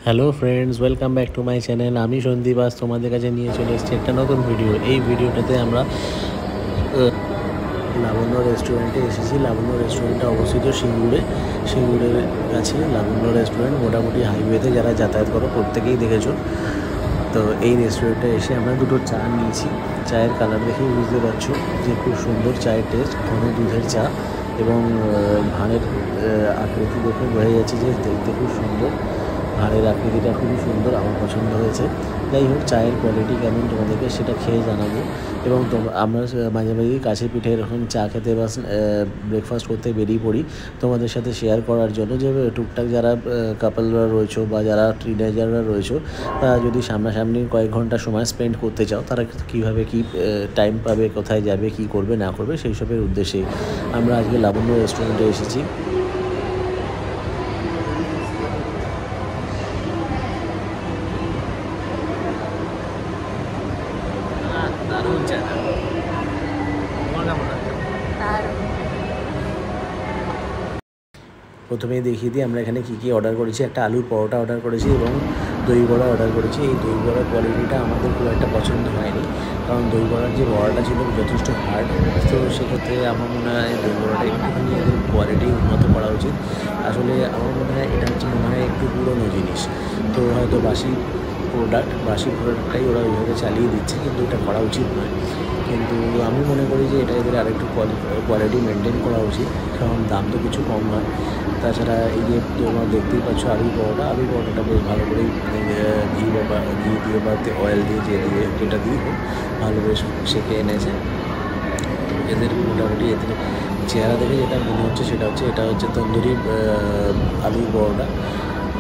Hello friends, welcome back to my channel. আমি সন্দীপ, আজ তোমাদের কাছে নিয়ে চলে এসেছি একটা নতুন ভিডিও। এই ভিডিওটাতে আমরা লাবণ্য রেস্টুরেন্টে এসেছি। লাবণ্য রেস্টুরেন্টটা অবস্থিত সিঙ্গুরের কাছে। লাবণ্য রেস্টুরেন্ট মোটামুটি হাইওয়েতে যারা যাতায়াত করো প্রত্যেকেই দেখেছো। তো এই রেস্টুরেন্টে এসে আমরা দুটো চা নিয়েছি। চায়ের কালার দেখেই বুঝতে পারছো যে খুব সুন্দর চায়ের টেস্ট, ঘন দুধের চা এবং ভাঁড়ের আকৃতি দেখে বোঝা যাচ্ছে যে দেখতে খুব সুন্দর। ভাঁড়ের আকৃতিটা খুবই সুন্দর, আমার পছন্দ হয়েছে। যাই হোক, চায়ের কোয়ালিটি কেমন তোমাদেরকে সেটা খেয়ে জানাবো। এবং আমরা মাঝে মাঝেই কাছে পিঠে এরকম চা খেতে বা ব্রেকফাস্ট করতে বেরিয়ে পড়ি তোমাদের সাথে শেয়ার করার জন্য, যে টুকটাক যারা কাপলরা রয়েছো বা যারা টিনেজাররা রয়েছো, তারা যদি সামনাসামনি কয়েক ঘন্টা সময় স্পেন্ড করতে চাও, তারা কীভাবে কী টাইম পাবে, কোথায় যাবে, কি করবে না করবে, সেই সবের উদ্দেশ্যেই আমরা আজকে লাবণ্য রেস্টুরেন্টে এসেছি। দারুণ চা। প্রথমেই দেখিয়ে দিই আমরা এখানে কী কী অর্ডার করেছি। একটা আলুর পরোটা অর্ডার করেছি এবং দই বড়া অর্ডার করেছি। এই দই বড়ার কোয়ালিটিটা আমাদের খুব একটা পছন্দ হয়নি, কারণ দই বড়ার যে বড়াটা ছিল যথেষ্ট হার্ড। তো সেক্ষেত্রে আমার মনে হয় দই বড়াটা একটুখানি এদের কোয়ালিটি উন্নত করা উচিত। আসলে আমার মনে হয় এটা হচ্ছে একটু পুরনো জিনিস, তো হয়তো বাসি প্রোডাক্টটাই ওরা ওইভাবে চালিয়ে দিচ্ছে, কিন্তু এটা করা উচিত নয়। কিন্তু আমি মনে করি যে এটা এদের আরেকটু কোয়ালিটি মেনটেন করা উচিত, কারণ দাম তো কিছু কম নয়। তাছাড়া এই যে তোমরা দেখতেই পাচ্ছ আলুর পরোটাটা বেশ ভালো করে ঘি দিয়ে বা অয়েল দিয়ে যেটা দিয়ে ভালো বেশ সেঁকে এনেছে। এদের মোটামুটি এদের চেহারা দেখে যেটা মনে হচ্ছে সেটা হচ্ছে এটা হচ্ছে তন্দুরি আলুর পরোটা।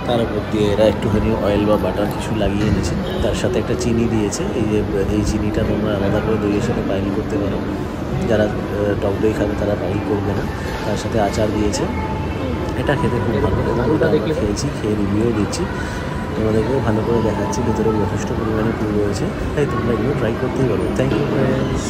তার উপর দিয়ে এরা একটুখানি অয়েল বা বাটার কিছু লাগিয়ে এনেছে, তার সাথে একটা চিনি দিয়েছে। এই চিনিটা তোমরা আলাদা করে দইয়ের সাথে পাইল করতে পারো, যারা টক দই খাবে তারা পাইল করবে না। তার সাথে আচার দিয়েছে। এটা খেতে খুব ভালো এবং এটা আমরা খেয়েছি, খেয়ে রিভিউ দিচ্ছি, তোমাদেরকেও ভালো করে দেখাচ্ছি। ভেতরে যথেষ্ট পরিমাণে পুর রয়েছে, তাই তোমরা এগুলো ট্রাই করতেই পারো। Thank you friends.